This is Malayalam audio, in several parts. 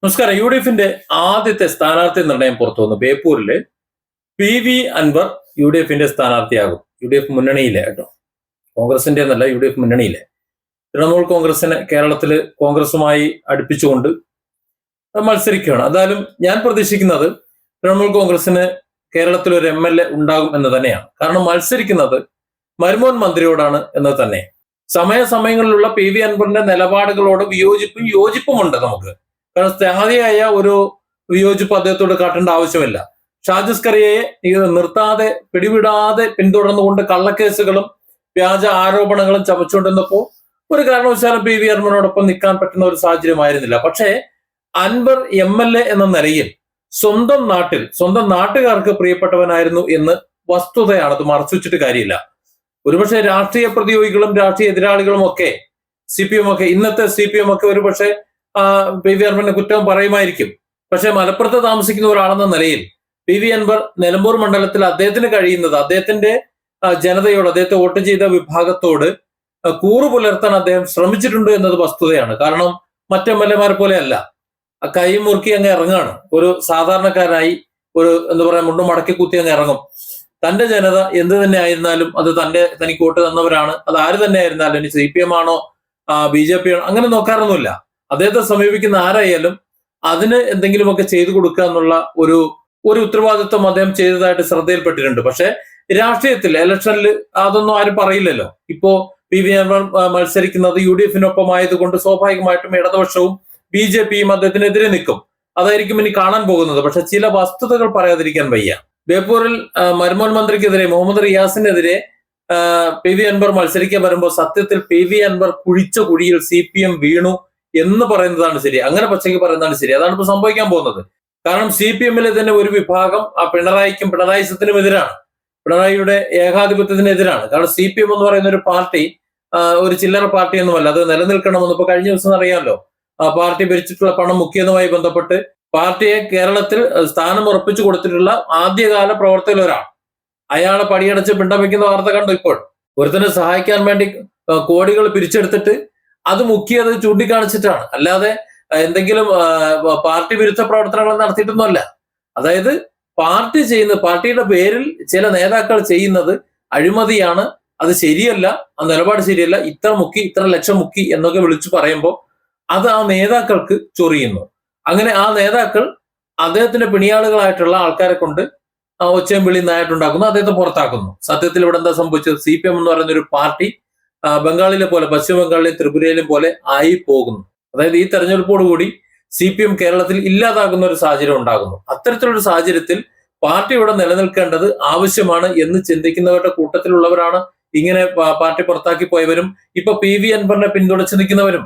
നമസ്കാരം. UDFന്റെ ആദ്യത്തെ സ്ഥാനാർത്ഥി നിർണയം പുറത്തു വന്നു. ബേപ്പൂരില് PV അൻവർ UDFന്റെ സ്ഥാനാർത്ഥിയാകും. UDF മുന്നണിയിലെ കേട്ടോ, കോൺഗ്രസിന്റെ എന്നല്ല, UDF മുന്നണിയിലെ തൃണമൂൽ കോൺഗ്രസിനെ കേരളത്തില് കോൺഗ്രസുമായി അടുപ്പിച്ചുകൊണ്ട് മത്സരിക്കുകയാണ്. എന്തായാലും ഞാൻ പ്രതീക്ഷിക്കുന്നത് തൃണമൂൽ കോൺഗ്രസിന് കേരളത്തിൽ ഒരു MLA ഉണ്ടാകും എന്ന് തന്നെയാണ്. കാരണം മത്സരിക്കുന്നത് മരുമോൻ മന്ത്രിയോടാണ് എന്ന് തന്നെ. സമയങ്ങളിലുള്ള PV അൻവറിന്റെ നിലപാടുകളോട് വിയോജിപ്പും യോജിപ്പുമുണ്ട് നമുക്ക്. കാരണം സ്ഥായിയായ ഒരു വിയോജിപ്പ് അദ്ദേഹത്തോട് കാട്ടേണ്ട ആവശ്യമില്ല. ഷാജിസ്കറിയയെ നിർത്താതെ പിടിവിടാതെ പിന്തുടർന്നുകൊണ്ട് കള്ളക്കേസുകളും വ്യാജ ആരോപണങ്ങളും ചമച്ചുകൊണ്ടിരുന്നപ്പോ ഒരു കാരണവശാലും PV അൻവറിനോടൊപ്പം നിൽക്കാൻ പറ്റുന്ന ഒരു സാഹചര്യമായിരുന്നില്ല. പക്ഷേ അൻവർ MLA എന്ന നിലയിൽ സ്വന്തം നാട്ടുകാർക്ക് പ്രിയപ്പെട്ടവനായിരുന്നു എന്ന് വസ്തുതയാണ്. അത് മറച്ചുവെച്ചിട്ട് കാര്യമില്ല. ഒരുപക്ഷെ രാഷ്ട്രീയ പ്രതിയോഗികളും രാഷ്ട്രീയ എതിരാളികളും ഒക്കെ CPM ഒക്കെ ഇന്നത്തെ CPM ഒക്കെ ഒരുപക്ഷെ PV അൻവറിനെ കുറ്റം പറയുമായിരിക്കും. പക്ഷെ മലപ്പുറത്ത് താമസിക്കുന്ന ഒരാളെന്ന നിലയിൽ PV അൻവർ നിലമ്പൂർ മണ്ഡലത്തിൽ അദ്ദേഹത്തിന് കഴിയുന്നത് അദ്ദേഹത്തിന്റെ ജനതയോട്, അദ്ദേഹത്തെ വോട്ട് ചെയ്ത വിഭാഗത്തോട് കൂറു പുലർത്താൻ അദ്ദേഹം ശ്രമിച്ചിട്ടുണ്ട് എന്നത് വസ്തുതയാണ്. കാരണം മറ്റ് MLA-മാരെ പോലെയല്ല, കൈ മുറുക്കി അങ്ങ് ഇറങ്ങാണ്. ഒരു സാധാരണക്കാരനായി ഒരു മുണ്ടും മടക്കി കുത്തി അങ്ങ് ഇറങ്ങും. തന്റെ ജനത എന്ത് തന്നെ ആയിരുന്നാലും അത് തനിക്ക് വോട്ട് തന്നവരാണ്. അത് ആര് തന്നെ ആയിരുന്നാലും, ഇനി CPM ആണോ BJP ആണോ അങ്ങനെ നോക്കാറൊന്നുമില്ല. അദ്ദേഹത്തെ സമീപിക്കുന്ന ആരായാലും അതിന് എന്തെങ്കിലുമൊക്കെ ചെയ്തു കൊടുക്കുക എന്നുള്ള ഒരു ഉത്തരവാദിത്വം അദ്ദേഹം ചെയ്തതായിട്ട് ശ്രദ്ധയിൽപ്പെട്ടിട്ടുണ്ട്. പക്ഷെ രാഷ്ട്രീയത്തിൽ ഇലക്ഷനിൽ അതൊന്നും ആരും പറയില്ലല്ലോ. ഇപ്പോ PV അൻവർ മത്സരിക്കുന്നത് UDF-നൊപ്പം ആയതുകൊണ്ട് സ്വാഭാവികമായിട്ടും ഇടതുപക്ഷവും BJP-യും അദ്ദേഹത്തിനെതിരെ നിൽക്കും. അതായിരിക്കും ഇനി കാണാൻ പോകുന്നത്. പക്ഷെ ചില വസ്തുതകൾ പറയാതിരിക്കാൻ വയ്യ. ബേപ്പൂരിൽ മരുമോൻ മന്ത്രിക്കെതിരെ, മുഹമ്മദ് റിയാസിനെതിരെ PV അൻവർ മത്സരിക്കാൻ വരുമ്പോൾ സത്യത്തിൽ PV അൻവർ കുഴിച്ച കുഴിയിൽ CPM വീണു എന്ന് പറയുന്നതാണ് ശരി. അങ്ങനെ പച്ചയ്ക്ക് പറയുന്നതാണ് ശരി. അതാണ് ഇപ്പൊ സംഭവിക്കാൻ പോകുന്നത്. കാരണം CPM-ലെ തന്നെ ഒരു വിഭാഗം പിണറായിക്കും പിണറായിസത്തിനും എതിരാണ്, പിണറായിയുടെ ഏകാധിപത്യത്തിനെതിരാണ്. കാരണം CPM എന്ന് പറയുന്ന ഒരു പാർട്ടി ഒരു ചില്ലറ പാർട്ടി ഒന്നുമല്ല. അത് നിലനിൽക്കണമെന്ന് ഇപ്പൊ കഴിഞ്ഞ ദിവസം അറിയാമല്ലോ. പാർട്ടി ഭരിച്ചിട്ടുള്ള പണം മുക്കിയതുമായി ബന്ധപ്പെട്ട് പാർട്ടിയെ കേരളത്തിൽ സ്ഥാനം ഉറപ്പിച്ചു കൊടുത്തിട്ടുള്ള ആദ്യകാല പ്രവർത്തകർ ഒരാൾ, അയാളെ പടിയടച്ച് പിണ്ടം വയ്ക്കുന്ന വാർത്ത കണ്ടു. ഇപ്പോൾ ഒരുത്തനെ സഹായിക്കാൻ വേണ്ടി കോടികൾ പിരിച്ചെടുത്തിട്ട് അത് മുക്കിയത് ചൂണ്ടിക്കാണിച്ചിട്ടാണ്, അല്ലാതെ എന്തെങ്കിലും പാർട്ടി വിരുദ്ധ പ്രവർത്തനങ്ങൾ നടത്തിയിട്ടൊന്നുമല്ല. അതായത് പാർട്ടിയുടെ പേരിൽ ചില നേതാക്കൾ ചെയ്യുന്നത് അഴിമതിയാണ്, അത് ശരിയല്ല, ആ നിലപാട് ശരിയല്ല, ഇത്ര മുക്കി, ഇത്ര ലക്ഷം മുക്കി എന്നൊക്കെ വിളിച്ചു പറയുമ്പോൾ അത് ആ നേതാക്കൾക്ക് ചൊറിയുന്നു. അങ്ങനെ ആ നേതാക്കൾ അദ്ദേഹത്തിന്റെ പിണിയാളുകളായിട്ടുള്ള ആൾക്കാരെ കൊണ്ട് ഒച്ചയും വിളി നായിട്ടുണ്ടാക്കുന്നു, അദ്ദേഹത്തെ പുറത്താക്കുന്നു. സത്യത്തിൽ ഇവിടെ എന്താ സംഭവിച്ചത്? CPM എന്ന് പറയുന്ന ഒരു പാർട്ടി ബംഗാളിലെ പോലെ, പശ്ചിമ ബംഗാളിലെയും ത്രിപുരയിലും പോലെ ആയി പോകുന്നു. അതായത് ഈ തെരഞ്ഞെടുപ്പോടുകൂടി CPM കേരളത്തിൽ ഇല്ലാതാകുന്ന ഒരു സാഹചര്യം ഉണ്ടാകുന്നു. അത്തരത്തിലൊരു സാഹചര്യത്തിൽ പാർട്ടി ഇവിടെ നിലനിൽക്കേണ്ടത് ആവശ്യമാണ് എന്ന് ചിന്തിക്കുന്നവരുടെ കൂട്ടത്തിലുള്ളവരാണ് ഇങ്ങനെ പാർട്ടി പുറത്താക്കി പോയവരും ഇപ്പൊ PV അൻവറിനെ പിന്തുണച്ച് നിൽക്കുന്നവരും.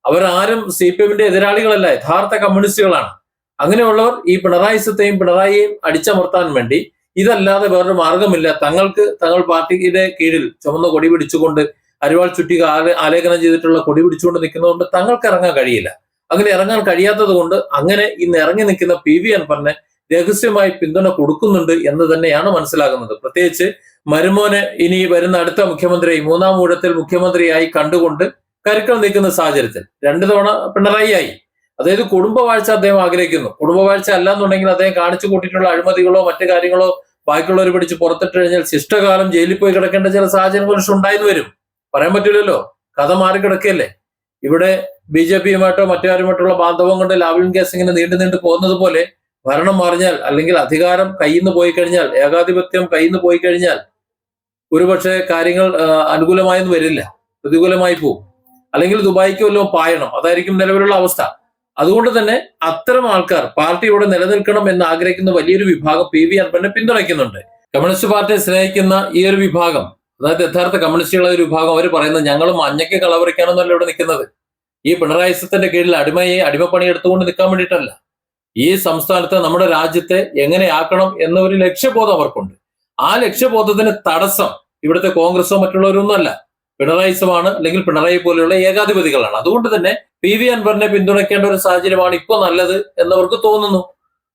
അവരാരും CPM-ന്റെ എതിരാളികളല്ല, യഥാർത്ഥ കമ്മ്യൂണിസ്റ്റുകളാണ്. അങ്ങനെയുള്ളവർ ഈ പിണറായിയെയും അടിച്ചമർത്താൻ വേണ്ടി ഇതല്ലാതെ വേറൊരു മാർഗമില്ല, തങ്ങൾ പാർട്ടിയുടെ കീഴിൽ ചുമന്ന കൊടി പിടിച്ചുകൊണ്ട്, അരിവാൾ ചുറ്റി ആലേഖനം ചെയ്തിട്ടുള്ള കൊടി പിടിച്ചുകൊണ്ട് നിൽക്കുന്നതുകൊണ്ട് തങ്ങൾക്ക് ഇറങ്ങാൻ കഴിയില്ല. അങ്ങനെ ഇറങ്ങാൻ കഴിയാത്തത് കൊണ്ട് അങ്ങനെ ഇന്ന് ഇറങ്ങി നിൽക്കുന്ന PV അൻവറിനെ രഹസ്യമായി പിന്തുണ കൊടുക്കുന്നുണ്ട് എന്ന് തന്നെയാണ് മനസ്സിലാകുന്നത്. പ്രത്യേകിച്ച് മരുമോനെ ഇനി വരുന്ന അടുത്ത മുഖ്യമന്ത്രി, മൂന്നാം ഊഴത്തിൽ മുഖ്യമന്ത്രിയായി കണ്ടുകൊണ്ട് കരുക്കൾ നീക്കുന്ന സാഹചര്യത്തിൽ 2 തവണ പിണറായി ആയി. അതായത് കുടുംബവാഴ്ച അദ്ദേഹം ആഗ്രഹിക്കുന്നു. കുടുംബവാഴ്ച അല്ലാന്നുണ്ടെങ്കിൽ അദ്ദേഹം കാണിച്ചു കൂട്ടിയിട്ടുള്ള അഴിമതികളോ മറ്റു കാര്യങ്ങളോ ബാക്കിയുള്ളവർ പിടിച്ച് പുറത്തിട്ട് കഴിഞ്ഞാൽ ശിഷ്ടകാലം ജയിലിൽ പോയി കിടക്കേണ്ട ചില സാഹചര്യങ്ങൾ ഉണ്ടായെന്ന് വരും. പറയാൻ പറ്റില്ലല്ലോ, കഥ മാറിക്കിടക്കല്ലേ. ഇവിടെ BJP-യുമായിട്ടോ മറ്റാരുമായിട്ടുള്ള ബാന്ധവം കൊണ്ട് ലാവ്ലിൻ കേസ് ഇങ്ങനെ നീണ്ടു പോകുന്നത് പോലെ ഭരണം മറിഞ്ഞാൽ, അല്ലെങ്കിൽ അധികാരം കയ്യിൽ നിന്ന് പോയി കഴിഞ്ഞാൽ, ഏകാധിപത്യം കയ്യിൽ നിന്ന് പോയി കഴിഞ്ഞാൽ ഒരുപക്ഷെ കാര്യങ്ങൾ അനുകൂലമായെന്ന് വരില്ല, പ്രതികൂലമായി പോകും. അല്ലെങ്കിൽ ദുബായിക്ക് വല്ലതും പായണം, അതായിരിക്കും നിലവിലുള്ള അവസ്ഥ. അതുകൊണ്ട് തന്നെ അത്തരം ആൾക്കാർ പാർട്ടി ഇവിടെ നിലനിൽക്കണം എന്ന് ആഗ്രഹിക്കുന്ന വലിയൊരു വിഭാഗം PV അൻവറിനെ പിന്തുണയ്ക്കുന്നുണ്ട്. കമ്മ്യൂണിസ്റ്റ് പാർട്ടിയെ സ്നേഹിക്കുന്ന ഈ ഒരു വിഭാഗം, അതായത് യഥാർത്ഥ കമ്മ്യൂണിസ്റ്റുകളുടെ ഒരു വിഭാഗം, അവർ പറയുന്നത് ഞങ്ങൾ മഞ്ഞയ്ക്ക് കളവറിക്കാണെന്നല്ല ഇവിടെ നിൽക്കുന്നത്. ഈ പിണറായിസത്തിന്റെ കീഴിൽ അടിമപ്പണി എടുത്തുകൊണ്ട് നിൽക്കാൻ വേണ്ടിയിട്ടല്ല. ഈ സംസ്ഥാനത്തെ, നമ്മുടെ രാജ്യത്തെ എങ്ങനെയാക്കണം എന്ന ഒരു ലക്ഷ്യബോധം അവർക്കുണ്ട്. ആ ലക്ഷ്യബോധത്തിന് തടസ്സം ഇവിടുത്തെ കോൺഗ്രസോ മറ്റുള്ളവരൊന്നും അല്ല, പിണറായിസമാണ്, അല്ലെങ്കിൽ പിണറായി പോലെയുള്ള ഏകാധിപതികളാണ്. അതുകൊണ്ട് തന്നെ PV അൻവറിനെ പിന്തുണയ്ക്കേണ്ട ഒരു സാഹചര്യമാണ് ഇപ്പോൾ നല്ലത് എന്നവർക്ക് തോന്നുന്നു.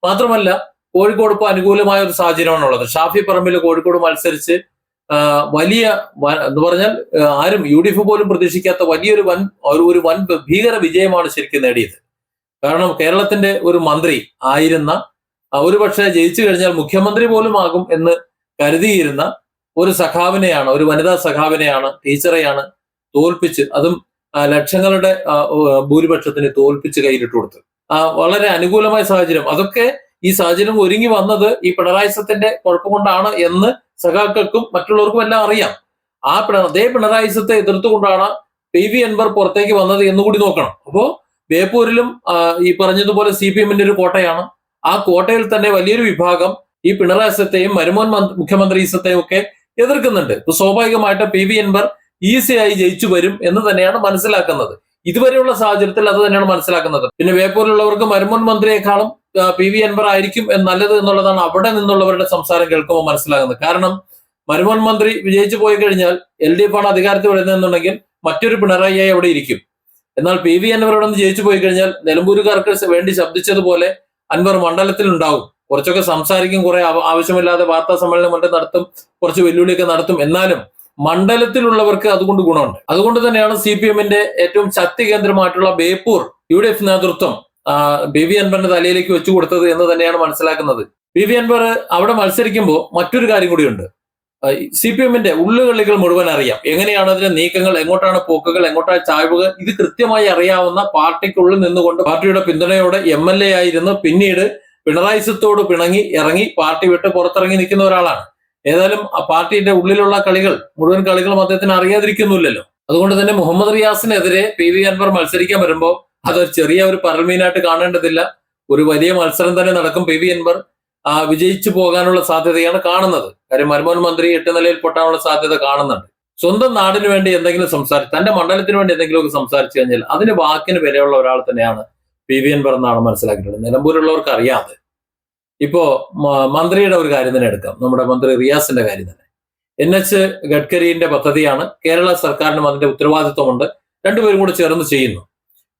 മാത്രമല്ല കോഴിക്കോട് ഇപ്പോൾ അനുകൂലമായ ഒരു സാഹചര്യമാണുള്ളത്. ഷാഫി പറമ്പിൽ കോഴിക്കോട് മത്സരിച്ച് വലിയ എന്ന് പറഞ്ഞാൽ ആരും UDF പോലും പ്രതീക്ഷിക്കാത്ത വലിയൊരു വൻ ഭീകര വിജയമാണ് ശരിക്കും നേടിയത്. കാരണം കേരളത്തിന്റെ ഒരു മന്ത്രി ആയിരുന്ന, ഒരു പക്ഷേ ജയിച്ചു കഴിഞ്ഞാൽ മുഖ്യമന്ത്രി പോലും ആകും എന്ന് കരുതിയിരുന്ന ഒരു സഖാവിനെയാണ്, ഒരു വനിതാ സഖാവിനെയാണ്, ടീച്ചറെയാണ് തോൽപ്പിച്ച്, അതും ലക്ഷങ്ങളുടെ ഭൂരിപക്ഷത്തിന് തോൽപ്പിച്ച് കയ്യിലിട്ട് കൊടുത്തത്. വളരെ അനുകൂലമായ സാഹചര്യം. അതൊക്കെ ഈ സാഹചര്യം ഒരുങ്ങി വന്നത് ഈ പിണറായിസത്തിന്റെ കുഴപ്പം കൊണ്ടാണ് എന്ന് സഖാക്കൾക്കും മറ്റുള്ളവർക്കും എല്ലാം അറിയാം. അതേ പിണറായിസത്തെ എതിർത്തുകൊണ്ടാണ് PV അൻവർ പുറത്തേക്ക് വന്നത് എന്നുകൂടി നോക്കണം. അപ്പോ ബേപ്പൂരിലും ഈ പറഞ്ഞതുപോലെ CPM-ന്റെ ഒരു കോട്ടയാണ്. ആ കോട്ടയിൽ തന്നെ വലിയൊരു വിഭാഗം ഈ പിണറായിസത്തെയും മരുമോൻ മുഖ്യമന്ത്രിസത്തെയും ഒക്കെ എതിർക്കുന്നുണ്ട്. ഇപ്പൊ സ്വാഭാവികമായിട്ട് PV അൻവർ ഈസിയായി ജയിച്ചു വരും എന്ന് തന്നെയാണ് മനസ്സിലാക്കുന്നത്. ഇതുവരെയുള്ള സാഹചര്യത്തിൽ അത് തന്നെയാണ് മനസ്സിലാക്കുന്നത്. പിന്നെ ബേപ്പൂരിലുള്ളവർക്ക് മരുമോൻ മന്ത്രിയെക്കാളും PV അൻവർ ആയിരിക്കും നല്ലത് എന്നുള്ളതാണ് അവിടെ നിന്നുള്ളവരുടെ സംസാരം കേൾക്കുമ്പോൾ മനസ്സിലാകുന്നത്. കാരണം മരുമോൻ മന്ത്രി വിജയിച്ചു പോയി കഴിഞ്ഞാൽ LDF ആണ് അധികാരത്തിൽ വരുന്നതെന്നുണ്ടെങ്കിൽ മറ്റൊരു പിണറായിയായി അവിടെ ഇരിക്കും. എന്നാൽ PV അൻവർ അവിടെ നിന്ന് ജയിച്ചു പോയി കഴിഞ്ഞാൽ നിലമ്പൂരുകാർക്ക് വേണ്ടി ശബ്ദിച്ചതുപോലെ അൻവർ മണ്ഡലത്തിൽ ഉണ്ടാവും. കുറച്ചൊക്കെ സംസാരിക്കും, കുറെ ആവശ്യമില്ലാതെ വാർത്താ സമ്മേളനം മറ്റും നടത്തും, കുറച്ച് വെല്ലുവിളിയൊക്കെ നടത്തും. എന്നാലും മണ്ഡലത്തിലുള്ളവർക്ക് അതുകൊണ്ട് ഗുണമുണ്ട്. അതുകൊണ്ട് തന്നെയാണ് CPM-ന്റെ ഏറ്റവും ശക്തി കേന്ദ്രമായിട്ടുള്ള ബേപ്പൂർ UDF നേതൃത്വം PV അൻവറിന്റെ തലയിലേക്ക് വെച്ചു കൊടുത്തത് എന്ന് തന്നെയാണ് മനസ്സിലാക്കുന്നത്. PV അൻവർ അവിടെ മത്സരിക്കുമ്പോൾ മറ്റൊരു കാര്യം കൂടിയുണ്ട്. CPM-ന്റെ ഉള്ളുകളികൾ മുഴുവൻ അറിയാം. എങ്ങനെയാണ് അതിന്റെ നീക്കങ്ങൾ, എങ്ങോട്ടാണ് പോക്കുകൾ, എങ്ങോട്ടാണ് ചായ്വുകൾ, ഇത് കൃത്യമായി അറിയാവുന്ന, പാർട്ടിക്കുള്ളിൽ നിന്നുകൊണ്ട് പാർട്ടിയുടെ പിന്തുണയോടെ MLA ആയിരുന്നു, പിന്നീട് പിണറായിസത്തോട് പിണങ്ങി ഇറങ്ങി പാർട്ടി വിട്ട് പുറത്തിറങ്ങി നിൽക്കുന്ന ഒരാളാണ്. ഏതായാലും ആ പാർട്ടിയുടെ ഉള്ളിലുള്ള കളികൾ, മുഴുവൻ കളികളും അദ്ദേഹത്തിന് അറിയാതിരിക്കുന്നില്ലല്ലോ. അതുകൊണ്ട് തന്നെ മുഹമ്മദ് റിയാസിനെതിരെ PV അൻവർ മത്സരിക്കാൻ വരുമ്പോൾ അത് ചെറിയ ഒരു പരൽമീനായിട്ട് കാണേണ്ടതില്ല. ഒരു വലിയ മത്സരം തന്നെ നടക്കും. PV അൻവർ വിജയിച്ചു പോകാനുള്ള സാധ്യതയാണ് കാണുന്നത്. കാര്യം മരുമോൻ മന്ത്രി 8 നിലയിൽ പൊട്ടാനുള്ള സാധ്യത കാണുന്നുണ്ട്. സ്വന്തം നാടിന് വേണ്ടി എന്തെങ്കിലും തന്റെ മണ്ഡലത്തിന് വേണ്ടി എന്തെങ്കിലുമൊക്കെ സംസാരിച്ചു കഴിഞ്ഞാൽ അതിന് വാക്കിന് വിലയുള്ള ഒരാൾ തന്നെയാണ് PV അൻവർ എന്നാണ് മനസ്സിലാക്കിയിട്ടുള്ളത്. നിലമ്പൂരുള്ളവർക്ക് അറിയാതെ ഇപ്പോ മന്ത്രിയുടെ ഒരു കാര്യം തന്നെ എടുക്കാം. നമ്മുടെ മന്ത്രി റിയാസിന്റെ കാര്യം തന്നെ. NH ഗഡ്കരിന്റെ പദ്ധതിയാണ്. കേരള സർക്കാരിനും അതിന്റെ ഉത്തരവാദിത്വമുണ്ട്. രണ്ടുപേരും കൂടെ ചേർന്ന് ചെയ്യുന്നു.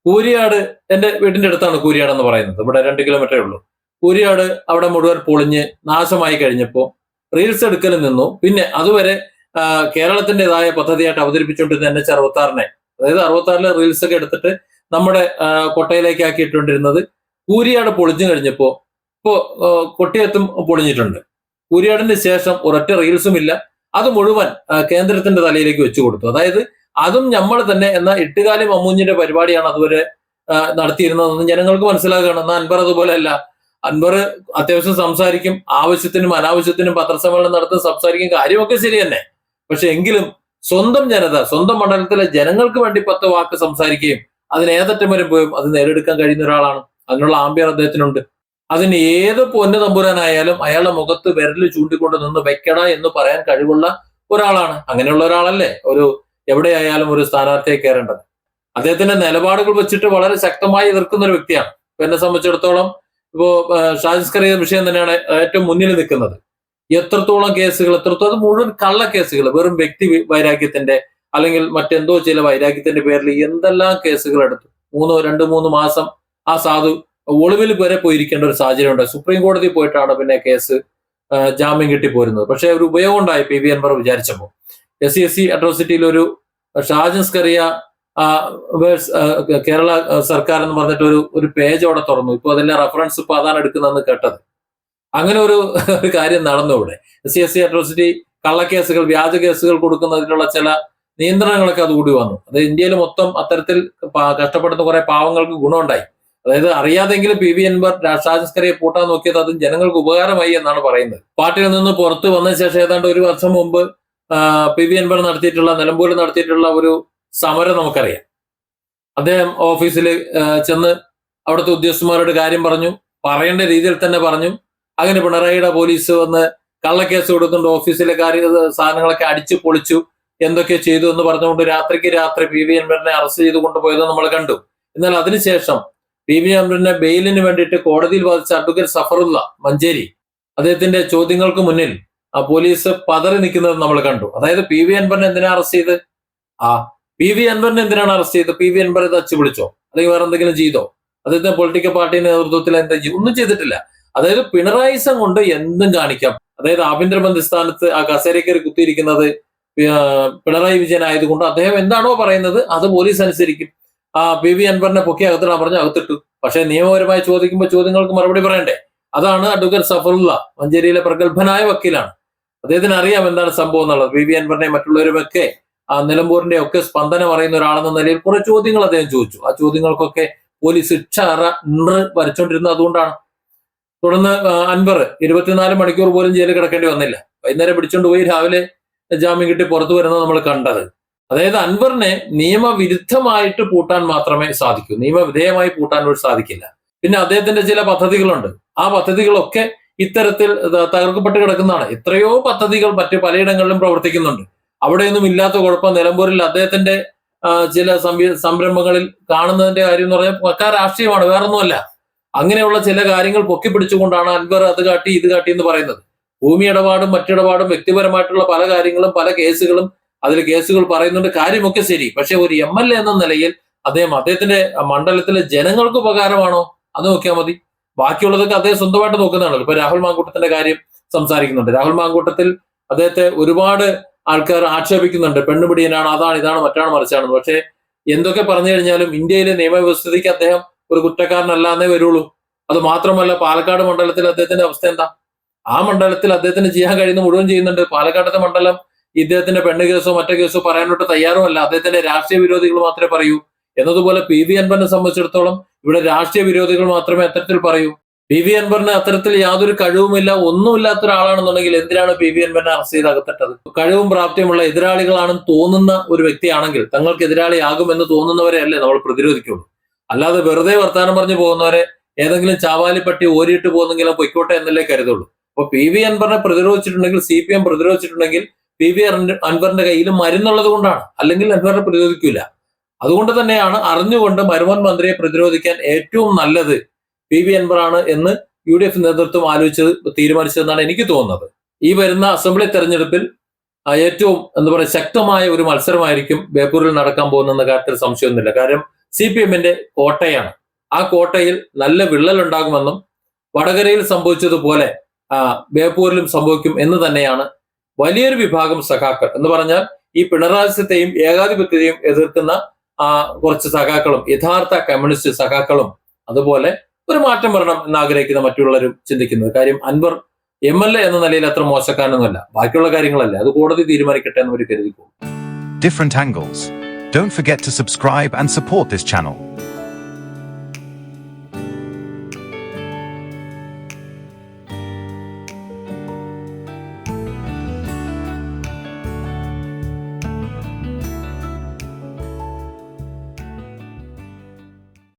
കൂരിയാട്, എന്റെ വീടിന്റെ അടുത്താണ് കൂരിയാട് എന്ന് പറയുന്നത്. ഇവിടെ 2 കിലോമീറ്ററേ ഉള്ളൂ. കൂരിയാട് അവിടെ മുഴുവൻ പൊളിഞ്ഞ് നാശമായി കഴിഞ്ഞപ്പോൾ റീൽസ് എടുക്കലിൽ നിന്നു. പിന്നെ അതുവരെ കേരളത്തിൻ്റെതായ പദ്ധതിയായിട്ട് അവതരിപ്പിച്ചുകൊണ്ടിരുന്ന NH 66-നെ, അതായത് 66-ലെ റീൽസ് ഒക്കെ എടുത്തിട്ട് നമ്മുടെ കൊട്ടയിലേക്ക് ആക്കിയിട്ടുണ്ടിരുന്നത് കൂരിയാട് പൊളിഞ്ഞു കഴിഞ്ഞപ്പോ കൊട്ടിയത്തും പൊളിഞ്ഞിട്ടുണ്ട്. കൂരിയാടിന് ശേഷം ഒരൊറ്റ റീൽസും ഇല്ല. അത് മുഴുവൻ കേന്ദ്രത്തിന്റെ തലയിലേക്ക് വെച്ചു കൊടുത്തു. അതായത് അതും നമ്മൾ തന്നെ എന്ന എട്ടുകാലി മമ്മൂഞ്ഞിന്റെ പരിപാടിയാണ് അതുവരെ നടത്തിയിരുന്നതെന്ന് ജനങ്ങൾക്ക് മനസ്സിലാക്കുകയാണ്. എന്നാൽ അൻവർ അതുപോലെയല്ല. അൻവർ അത്യാവശ്യം സംസാരിക്കും, ആവശ്യത്തിനും അനാവശ്യത്തിനും പത്രസമ്മേളനം നടത്തും, സംസാരിക്കും, കാര്യമൊക്കെ ശരി തന്നെ. പക്ഷെ എങ്കിലും സ്വന്തം ജനത, സ്വന്തം മണ്ഡലത്തിലെ ജനങ്ങൾക്ക് വേണ്ടി 10 വാക്ക് സംസാരിക്കുകയും അതിന് ഏതറ്റം വരെ പോയും അത് നേടിയെടുക്കാൻ കഴിയുന്ന ഒരാളാണ്. അതിനുള്ള ആംബിയർ അദ്ദേഹത്തിനുണ്ട്. അതിന് ഏത് പൊന്നു തമ്പുരാനായാലും അയാളുടെ മുഖത്ത് വിരൽ ചൂണ്ടിക്കൊണ്ട് നിന്ന് വെക്കട എന്ന് പറയാൻ കഴിവുള്ള ഒരാളാണ്. അങ്ങനെയുള്ള ഒരാളല്ലേ എവിടെയായാലും ഒരു സ്ഥാനാർത്ഥിയെ കയറേണ്ടത്. അദ്ദേഹത്തിന്റെ നിലപാടുകൾ വെച്ചിട്ട് വളരെ ശക്തമായി എതിർക്കുന്ന ഒരു വ്യക്തിയാണ്. എന്നെ സംബന്ധിച്ചിടത്തോളം ഇപ്പോ ഷാജിസ്കറിയ വിഷയം തന്നെയാണ് ഏറ്റവും മുന്നിൽ നിൽക്കുന്നത്. എത്രത്തോളം കേസുകൾ, അത് മുഴുവൻ കള്ളക്കേസുകൾ, വെറും വ്യക്തി വൈരാഗ്യത്തിന്റെ അല്ലെങ്കിൽ മറ്റെന്തോ ചില വൈരാഗ്യത്തിന്റെ പേരിൽ എന്തെല്ലാം കേസുകൾ എടുത്തു. 2-3 മാസം ആ സാധു ഒളിവിൽ വരെ പോയിരിക്കേണ്ട ഒരു സാഹചര്യം ഉണ്ട്. സുപ്രീം കോടതി പോയിട്ടാണ് പിന്നെ കേസ് ജാമ്യം കിട്ടിപ്പോരുന്നത്. പക്ഷെ ഒരു ഉപയോഗം ഉണ്ടായി PV അൻവർ വിചാരിച്ചപ്പോൾ. SC അട്രോസിറ്റിയിൽ ഒരു ഷാജിസ്കറിയ കേരള സർക്കാർ എന്ന് പറഞ്ഞിട്ട് ഒരു പേജ് അവിടെ തുറന്നു. ഇപ്പൊ അതെല്ലാം റെഫറൻസ് ഇപ്പൊ അതാണ് എടുക്കുന്നതെന്ന് കേട്ടത്. അങ്ങനെ ഒരു കാര്യം നടന്നു ഇവിടെ. SC അട്രോസിറ്റി കള്ളക്കേസുകൾ, വ്യാജ കേസുകൾ കൊടുക്കുന്നതിനുള്ള ചില നിയന്ത്രണങ്ങളൊക്കെ അതുകൂടി വന്നു. അത് ഇന്ത്യയിൽ മൊത്തം അത്തരത്തിൽ കഷ്ടപ്പെടുന്ന കുറെ പാവങ്ങൾക്ക് ഗുണമുണ്ടായി. അതായത് അറിയാതെങ്കിലും PV അൻവർ ഷാജിസ്കറിയെ പൂട്ടാൻ നോക്കിയത് അതും ജനങ്ങൾക്ക് ഉപകാരമായി എന്നാണ് പറയുന്നത്. പാർട്ടിയിൽ നിന്ന് പുറത്ത് വന്ന ശേഷം ഏതാണ്ട് 1 വർഷം മുമ്പ് PV അൻവർ നിലമ്പൂരിൽ നടത്തിയിട്ടുള്ള ഒരു സമരം നമുക്കറിയാം. അദ്ദേഹം ഓഫീസിൽ ചെന്ന് അവിടുത്തെ ഉദ്യോഗസ്ഥന്മാരോട് കാര്യം പറഞ്ഞു, പറയേണ്ട രീതിയിൽ തന്നെ പറഞ്ഞു. അങ്ങനെ പിണറായിയുടെ പോലീസ് വന്ന് കള്ളക്കേസ് കൊടുത്തുകൊണ്ട് ഓഫീസിലെ സാധനങ്ങളൊക്കെ അടിച്ചു പൊളിച്ചു, എന്തൊക്കെ ചെയ്തു എന്ന് പറഞ്ഞുകൊണ്ട് രാത്രിക്ക് രാത്രി PV അൻവറിനെ അറസ്റ്റ് ചെയ്ത് കൊണ്ടുപോയത് നമ്മൾ കണ്ടു. എന്നാൽ അതിനുശേഷം PV അൻവറിനെ ബെയിലിന് വേണ്ടിയിട്ട് കോടതിയിൽ വാദിച്ച അഡ്വക്കേറ്റ് സഫറുല്ല മഞ്ചേരി, അദ്ദേഹത്തിന്റെ ചോദ്യങ്ങൾക്ക് മുന്നിൽ ആ പോലീസ് പതറി നിൽക്കുന്നത് നമ്മൾ കണ്ടു. അതായത് PV അൻവറിനെ എന്തിനാ അറസ്റ്റ് ചെയ്ത്? PV അൻവറിനെ എന്തിനാണ് അറസ്റ്റ് ചെയ്തത്? PV അൻവറെ തച്ചു വിളിച്ചോ അല്ലെങ്കിൽ വേറെ എന്തെങ്കിലും ചെയ്തോ? അദ്ദേഹത്തെ പൊളിറ്റിക്കൽ പാർട്ടി നേതൃത്വത്തിൽ ഒന്നും ചെയ്തിട്ടില്ല. അതായത് പിണറായിസം കൊണ്ട് എന്തും കാണിക്കാം. അതായത് ആഭ്യന്തരമന്ത്രി സ്ഥാനത്ത് ആ കസേരക്കറി കുത്തിയിരിക്കുന്നത് പിണറായി വിജയൻ ആയതുകൊണ്ട് അദ്ദേഹം എന്താണോ പറയുന്നത് അത് പോലീസ് അനുസരിക്കും. PV അൻവറിനെ പൊക്കി അകത്തിടാൻ പറഞ്ഞു, അകത്തിട്ടു. പക്ഷെ നിയമപരമായി ചോദിക്കുമ്പോൾ ചോദ്യങ്ങൾക്ക് മറുപടി പറയണ്ടേ. അതാണ് അഡ്വക്കേറ്റ് സഫറുള്ള, മഞ്ചേരിയിലെ പ്രഗത്ഭനായ വക്കീലാണ്. അദ്ദേഹത്തിന് അറിയാം എന്താണ് സംഭവം എന്നുള്ളത്. പി വി അൻവറിനെ മറ്റുള്ളവരുമൊക്കെ നിലമ്പൂരിന്റെ ഒക്കെ സ്പന്ദനം അറിയുന്ന ഒരാളെന്ന നിലയിൽ കുറെ ചോദ്യങ്ങൾ അദ്ദേഹം ചോദിച്ചു. ആ ചോദ്യങ്ങൾക്കൊക്കെ പോലീസ് ശിക്ഷ വരച്ചോണ്ടിരുന്നത് അതുകൊണ്ടാണ്. തുടർന്ന് അൻവർ 24 മണിക്കൂർ പോലും ജയിലിൽ കിടക്കേണ്ടി വന്നില്ല. വൈകുന്നേരം പിടിച്ചോണ്ട് പോയി രാവിലെ ജാമ്യം കിട്ടി പുറത്തു വരുന്നത് നമ്മൾ കണ്ടത്. അതായത് അൻവറിനെ നിയമവിരുദ്ധമായിട്ട് പൂട്ടാൻ മാത്രമേ സാധിക്കൂ, നിയമവിധേയമായി പൂട്ടാൻ സാധിക്കില്ല. പിന്നെ അദ്ദേഹത്തിന്റെ ചില പദ്ധതികളുണ്ട്. ആ പദ്ധതികളൊക്കെ ഇത്തരത്തിൽ തകർക്കപ്പെട്ട് കിടക്കുന്നതാണ്. എത്രയോ പദ്ധതികൾ മറ്റു പലയിടങ്ങളിലും പ്രവർത്തിക്കുന്നുണ്ട്. അവിടെയൊന്നും ഇല്ലാത്ത കുഴപ്പം നിലമ്പൂരിൽ അദ്ദേഹത്തിന്റെ ചില സംരംഭങ്ങളിൽ കാണുന്നതിന്റെ കാര്യം എന്ന് പറഞ്ഞാൽ പക്കാ രാഷ്ട്രീയമാണ്, വേറൊന്നുമല്ല. അങ്ങനെയുള്ള ചില കാര്യങ്ങൾ പൊക്കിപ്പിടിച്ചുകൊണ്ടാണ് അൻവർ അത് കാട്ടി ഇത് കാട്ടി എന്ന് പറയുന്നത്. ഭൂമി ഇടപാടും മറ്റിടപാടും വ്യക്തിപരമായിട്ടുള്ള പല കാര്യങ്ങളും പല കേസുകളും അതിൽ കേസുകൾ പറയുന്നുണ്ട്, കാര്യമൊക്കെ ശരി. പക്ഷെ ഒരു MLA എന്ന നിലയിൽ അദ്ദേഹത്തിന്റെ മണ്ഡലത്തിലെ ജനങ്ങൾക്ക് ഉപകാരമാണോ അത് നോക്കിയാൽ മതി. ബാക്കിയുള്ളതൊക്കെ അദ്ദേഹം സ്വന്തമായിട്ട് നോക്കുന്നതാണ്. ഇപ്പൊ രാഹുൽ മാങ്കൂട്ടത്തിന്റെ കാര്യം സംസാരിക്കുന്നുണ്ട്. രാഹുൽ മാങ്കൂട്ടത്തിൽ അദ്ദേഹത്തെ ഒരുപാട് ആൾക്കാർ ആക്ഷേപിക്കുന്നുണ്ട്, പെണ്ണുപിടിയനാണ്, അതാണ് ഇതാണ് മറ്റാണ് മറിച്ചാണെന്ന്. പക്ഷെ എന്തൊക്കെ പറഞ്ഞു കഴിഞ്ഞാലും ഇന്ത്യയിലെ നിയമവ്യവസ്ഥയ്ക്ക് അദ്ദേഹം ഒരു കുറ്റക്കാരനല്ല എന്നേ വരുള്ളൂ. അത് മാത്രമല്ല പാലക്കാട് മണ്ഡലത്തിൽ അദ്ദേഹത്തിന്റെ അവസ്ഥ എന്താ? ആ മണ്ഡലത്തിൽ അദ്ദേഹത്തിന് ചെയ്യാൻ കഴിയുന്ന മുഴുവൻ ചെയ്യുന്നുണ്ട്. പാലക്കാടത്തെ മണ്ഡലം ഇദ്ദേഹത്തിന്റെ പെണ്ണ് കേസോ മറ്റേ കേസോ പറയാനോട്ട് തയ്യാറുമല്ല. അദ്ദേഹത്തിന്റെ രാഷ്ട്രീയ വിരോധികൾ മാത്രമേ പറയൂ. എന്നതുപോലെ PV അൻവറിനെ സംബന്ധിച്ചിടത്തോളം ഇവിടെ രാഷ്ട്രീയ വിരോധികൾ മാത്രമേ അത്തരത്തിൽ പറയൂ. PV അൻവറിന് അത്തരത്തിൽ യാതൊരു കഴിവുമില്ല, ഒന്നുമില്ലാത്ത ഒരാളാണെന്നുണ്ടെങ്കിൽ എന്തിനാണ് PV അൻവറിനെ അറസ്റ്റ് ചെയ്ത് അകത്തിട്ടത്? കഴിവും പ്രാപ്തിയുമുള്ള എതിരാളികളാണെന്ന് തോന്നുന്ന ഒരു വ്യക്തിയാണെങ്കിൽ, തങ്ങൾക്ക് എതിരാളിയാകുമെന്ന് തോന്നുന്നവരെ അല്ലേ നമ്മൾ പ്രതിരോധിക്കുള്ളൂ. അല്ലാതെ വെറുതെ വർത്താനം പറഞ്ഞു പോകുന്നവരെ ഏതെങ്കിലും ചാവാലിപ്പട്ടി ഓരിയിട്ട് പോകുന്നെങ്കിലും പൊയ്ക്കോട്ടെ എന്നല്ലേ കരുതുള്ളൂ. അപ്പൊ PV അൻവറിനെ പ്രതിരോധിച്ചിട്ടുണ്ടെങ്കിൽ, CPM പ്രതിരോധിച്ചിട്ടുണ്ടെങ്കിൽ PV അൻവറിന്റെ കയ്യിൽ മരുന്നുള്ളത് കൊണ്ടാണ്. അല്ലെങ്കിൽ അൻവറിനെ പ്രതിരോധിക്കില്ല. അതുകൊണ്ട് തന്നെയാണ് അറിഞ്ഞുകൊണ്ട് മരുമോൻ മന്ത്രിയെ പ്രതിരോധിക്കാൻ ഏറ്റവും നല്ലത് PV അൻവറാണ് എന്ന് UDF നേതൃത്വം തീരുമാനിച്ചതെന്നാണ് എനിക്ക് തോന്നുന്നത്. ഈ വരുന്ന അസംബ്ലി തെരഞ്ഞെടുപ്പിൽ ഏറ്റവും ശക്തമായ ഒരു മത്സരമായിരിക്കും ബേപ്പൂരിൽ നടക്കാൻ പോകുന്ന കാര്യത്തിൽ സംശയമൊന്നുമില്ല. കാരണം CPMന്റെ കോട്ടയാണ്. ആ കോട്ടയിൽ നല്ല വിള്ളൽ ഉണ്ടാകുമെന്നും വടകരയിൽ സംഭവിച്ചതുപോലെ ബേപ്പൂരിലും സംഭവിക്കും എന്ന് തന്നെയാണ് വലിയൊരു വിഭാഗം സഖാക്കൾ എന്ന് പറഞ്ഞാൽ ഈ പിണറായിസത്തെയും ഏകാധിപത്യത്തെയും എതിർക്കുന്ന കുറച്ച് സഖാക്കളും യഥാർത്ഥ കമ്മ്യൂണിസ്റ്റ് സഖാക്കളും അതുപോലെ ഒരു മാറ്റം വരണം എന്നാഗ്രഹിക്കുന്ന മറ്റുള്ളവരും ചിന്തിക്കുന്നത്. കാര്യം അൻവർ MLA എന്ന നിലയിൽ അത്ര മോശക്കാരനൊന്നുമല്ല, ബാക്കിയുള്ള കാര്യങ്ങളല്ലേ അത് കോടതി തീരുമാനിക്കട്ടെ എന്ന് അവർ കരുതിക്കോളും. Different angles. Don't forget to subscribe and support this channel.